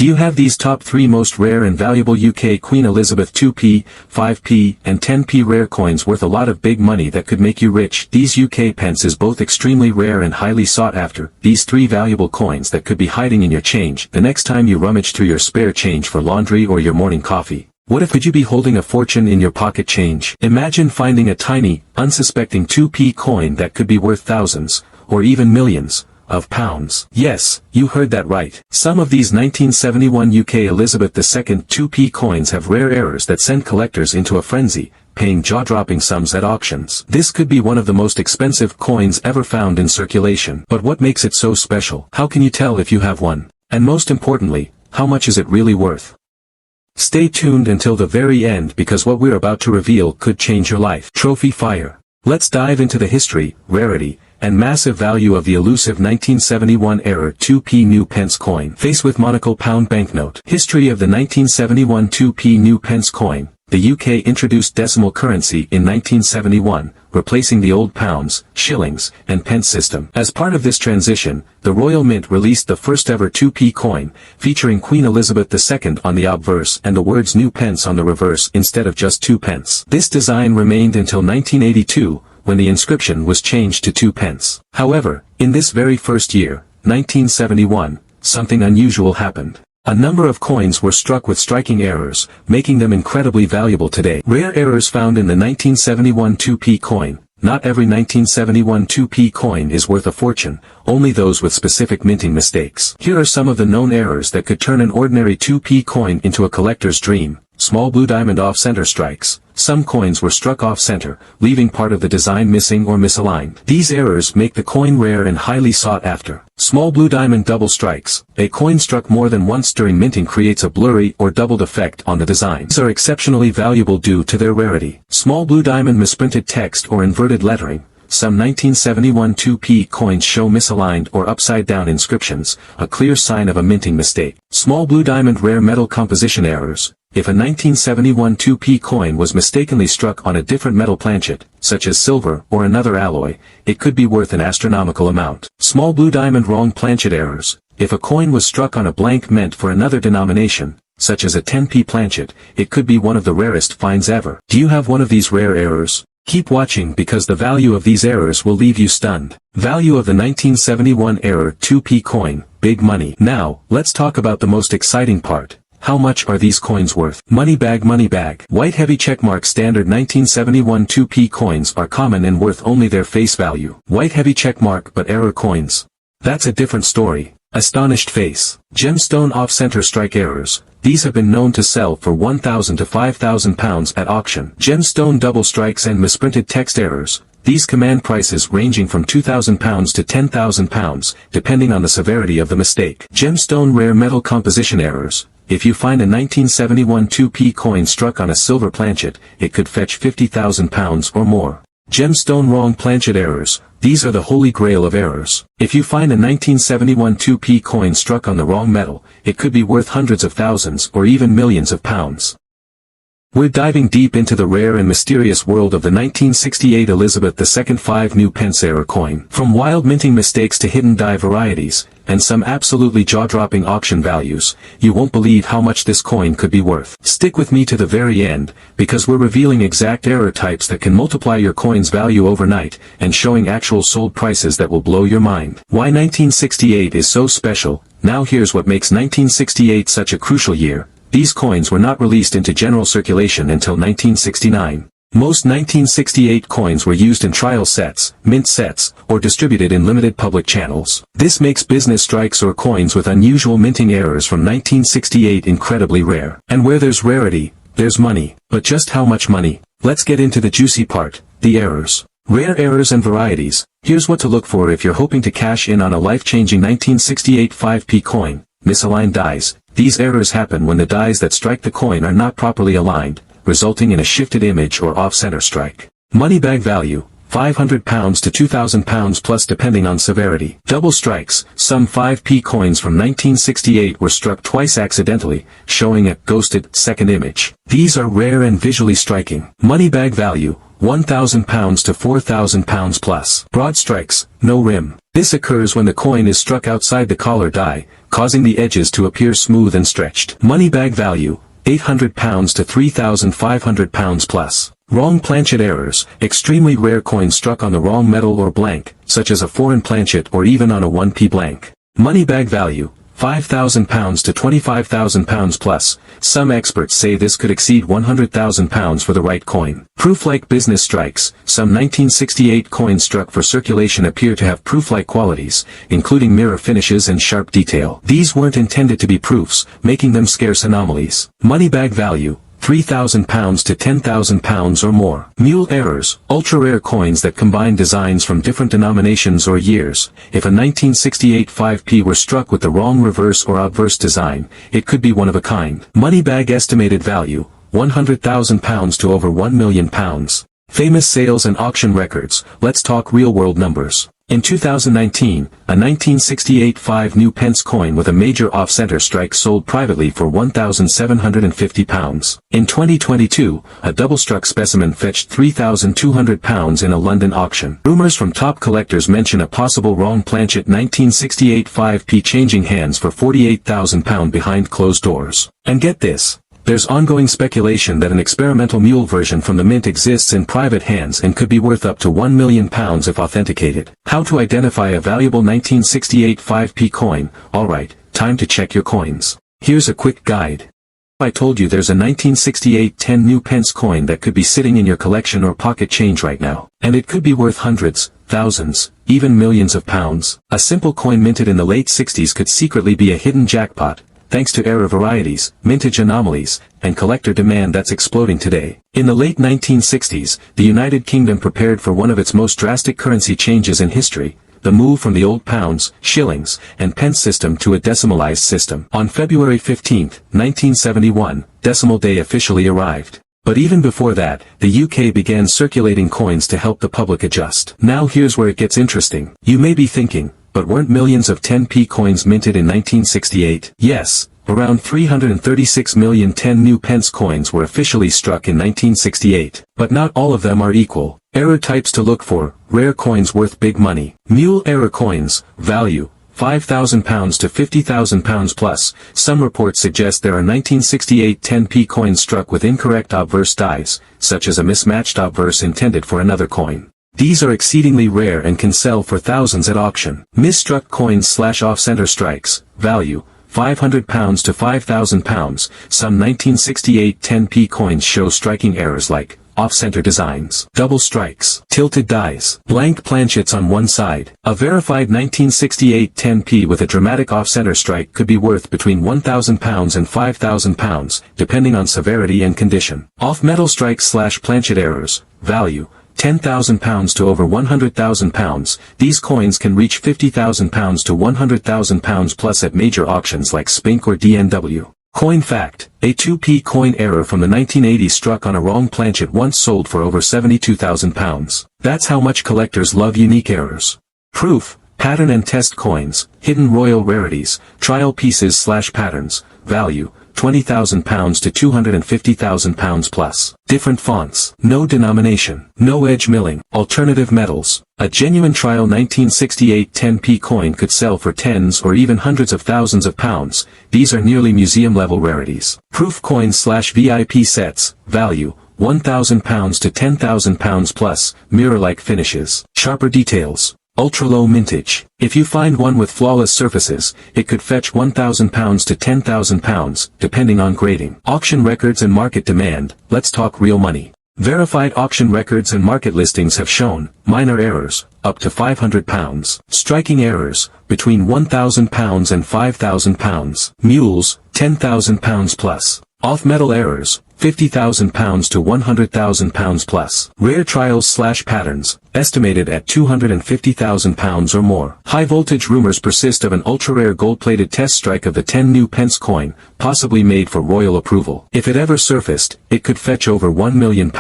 Do you have these top 3 most rare and valuable UK Queen Elizabeth 2p, 5p, and 10p rare coins worth a lot of big money that could make you rich? These UK pence is both extremely rare and highly sought after. These 3 valuable coins that could be hiding in your change the next time you rummage through your spare change for laundry or your morning coffee. What if could you be holding a fortune in your pocket change? Imagine finding a tiny, unsuspecting 2p coin that could be worth thousands, or even millions, of pounds. Yes, you heard that right. Some of these 1971 UK Elizabeth II 2p coins have rare errors that send collectors into a frenzy, paying jaw-dropping sums at auctions. This could be one of the most expensive coins ever found in circulation. But what makes it so special? How can you tell if you have one? And most importantly, how much is it really worth? Stay tuned until the very end because what we're about to reveal could change your life. Trophy fire. Let's dive into the history, rarity, and massive value of the elusive 1971-era 2p new pence coin. Face with monocle pound banknote. History of the 1971 2p new pence coin. The UK introduced decimal currency in 1971, replacing the old pounds, shillings, and pence system. As part of this transition, the Royal Mint released the first ever 2p coin, featuring Queen Elizabeth II on the obverse and the words new pence on the reverse instead of just 2 pence. This design remained until 1982, when the inscription was changed to 2 pence. However, in this very first year, 1971, something unusual happened. A number of coins were struck with striking errors, making them incredibly valuable today. Rare errors found in the 1971 2p coin. Not every 1971 2p coin is worth a fortune, only those with specific minting mistakes. Here are some of the known errors that could turn an ordinary 2p coin into a collector's dream. Small blue diamond off-center strikes. Some coins were struck off-center, leaving part of the design missing or misaligned. These errors make the coin rare and highly sought after. Small blue diamond double strikes. A coin struck more than once during minting creates a blurry or doubled effect on the design. These are exceptionally valuable due to their rarity. Small blue diamond misprinted text or inverted lettering. Some 1971 2p coins show misaligned or upside-down inscriptions, a clear sign of a minting mistake. Small blue diamond rare metal composition errors. If a 1971 2p coin was mistakenly struck on a different metal planchet, such as silver or another alloy, it could be worth an astronomical amount. Small blue diamond wrong planchet errors. If a coin was struck on a blank meant for another denomination, such as a 10p planchet, it could be one of the rarest finds ever. Do you have one of these rare errors? Keep watching because the value of these errors will leave you stunned. Value of the 1971 era 2p coin, big money. Now, let's talk about the most exciting part. How much are these coins worth? Money bag. White heavy checkmark standard 1971 2p coins are common and worth only their face value. White heavy checkmark but error coins. That's a different story. Astonished face. Gemstone off-center strike errors. These have been known to sell for £1,000 to £5,000 at auction. Gemstone double strikes and misprinted text errors. These command prices ranging from £2,000 to £10,000, depending on the severity of the mistake. Gemstone rare metal composition errors. If you find a 1971 2p coin struck on a silver planchet, it could fetch £50,000 or more. Gemstone wrong planchet errors. These are the holy grail of errors. If you find a 1971 2p coin struck on the wrong metal, it could be worth hundreds of thousands or even millions of pounds. We're diving deep into the rare and mysterious world of the 1968 Elizabeth II 5 new pence era coin. From wild minting mistakes to hidden die varieties, and some absolutely jaw-dropping auction values, you won't believe how much this coin could be worth. Stick with me to the very end, because we're revealing exact error types that can multiply your coin's value overnight, and showing actual sold prices that will blow your mind. Why 1968 is so special. Now here's what makes 1968 such a crucial year. These coins were not released into general circulation until 1969. Most 1968 coins were used in trial sets, mint sets, or distributed in limited public channels. This makes business strikes or coins with unusual minting errors from 1968 incredibly rare. And where there's rarity, there's money. But just how much money? Let's get into the juicy part, the errors. Rare errors and varieties. Here's what to look for if you're hoping to cash in on a life-changing 1968 5p coin. Misaligned dies. These errors happen when the dies that strike the coin are not properly aligned, resulting in a shifted image or off-center strike. Money bag value. £500 to £2,000 plus depending on severity. Double strikes. Some 5p coins from 1968 were struck twice accidentally, showing a ghosted second image. These are rare and visually striking. Money bag value. £1,000 to £4,000 plus. Broad strikes. No rim. This occurs when the coin is struck outside the collar die, causing the edges to appear smooth and stretched. Money bag value, £800 to £3,500 plus. Wrong planchet errors, extremely rare coins struck on the wrong metal or blank, such as a foreign planchet or even on a 1p blank. Money bag value, £5,000 to £25,000 plus. Some experts say this could exceed £100,000 for the right coin. Proof-like business strikes. Some 1968 coins struck for circulation appear to have proof-like qualities, including mirror finishes and sharp detail. These weren't intended to be proofs, making them scarce anomalies. Money bag value, £3,000 to £10,000 or more. Mule errors, ultra-rare coins that combine designs from different denominations or years. If a 1968 5p were struck with the wrong reverse or obverse design, it could be one of a kind. Money bag estimated value, £100,000 to over £1 million. Famous sales and auction records. Let's talk real-world numbers. In 2019, a 1968 5 pence coin with a major off-center strike sold privately for £1,750. In 2022, a double-struck specimen fetched £3,200 in a London auction. Rumors from top collectors mention a possible wrong planchet 1968 5p changing hands for £48,000 behind closed doors. And get this. There's ongoing speculation that an experimental mule version from the mint exists in private hands and could be worth up to £1 million if authenticated. How to identify a valuable 1968 5p coin? Alright, time to check your coins. Here's a quick guide. I told you there's a 1968 TWO pence coin that could be sitting in your collection or pocket change right now. And it could be worth hundreds, thousands, even millions of pounds. A simple coin minted in the late 60s could secretly be a hidden jackpot, thanks to error varieties, mintage anomalies, and collector demand that's exploding today. In the late 1960s, the United Kingdom prepared for one of its most drastic currency changes in history, the move from the old pounds, shillings, and pence system to a decimalized system. On February 15, 1971, decimal day officially arrived. But even before that, the UK began circulating coins to help the public adjust. Now here's where it gets interesting. You may be thinking, but weren't millions of 10p coins minted in 1968? Yes, around 336 million 10 pence coins were officially struck in 1968. But not all of them are equal. Error types to look for: rare coins worth big money. Mule error coins, value, £5,000 to £50,000 plus. Some reports suggest there are 1968 10p coins struck with incorrect obverse dies, such as a mismatched obverse intended for another coin. These are exceedingly rare and can sell for thousands at auction. Misstruck coins / off-center strikes, value, £500 to £5,000. Some 1968 10p coins show striking errors like off-center designs, double strikes, tilted dies, blank planchets on one side. A verified 1968 10p with a dramatic off-center strike could be worth between £1,000 and £5,000, depending on severity and condition. Off-metal strikes / planchet errors, value, £10,000 to over £100,000. These coins can reach £50,000 to £100,000 plus at major auctions like Spink or DNW. Coin fact: a 2p coin error from the 1980s struck on a wrong planchet once sold for over £72,000. That's how much collectors love unique errors. Proof: pattern and test coins, hidden royal rarities, trial pieces / patterns, value, £20,000 to £250,000 plus. Different fonts. No denomination. No edge milling. Alternative metals. A genuine trial 1968 10p coin could sell for tens or even hundreds of thousands of pounds. These are nearly museum-level rarities. Proof coins / VIP sets. Value, £1,000 to £10,000 plus. Mirror-like finishes. Sharper details. Ultra-low mintage. If you find one with flawless surfaces, it could fetch £1,000 to £10,000, depending on grading. Auction records and market demand. Let's talk real money. Verified auction records and market listings have shown minor errors, up to £500. Striking errors, between £1,000 and £5,000. Mules, £10,000 plus. Off-metal errors, £50,000 to £100,000 plus. Rare trials / patterns, estimated at £250,000 or more. High-voltage rumors persist of an ultra-rare gold-plated test strike of the 10 pence coin, possibly made for royal approval. If it ever surfaced, it could fetch over £1 million.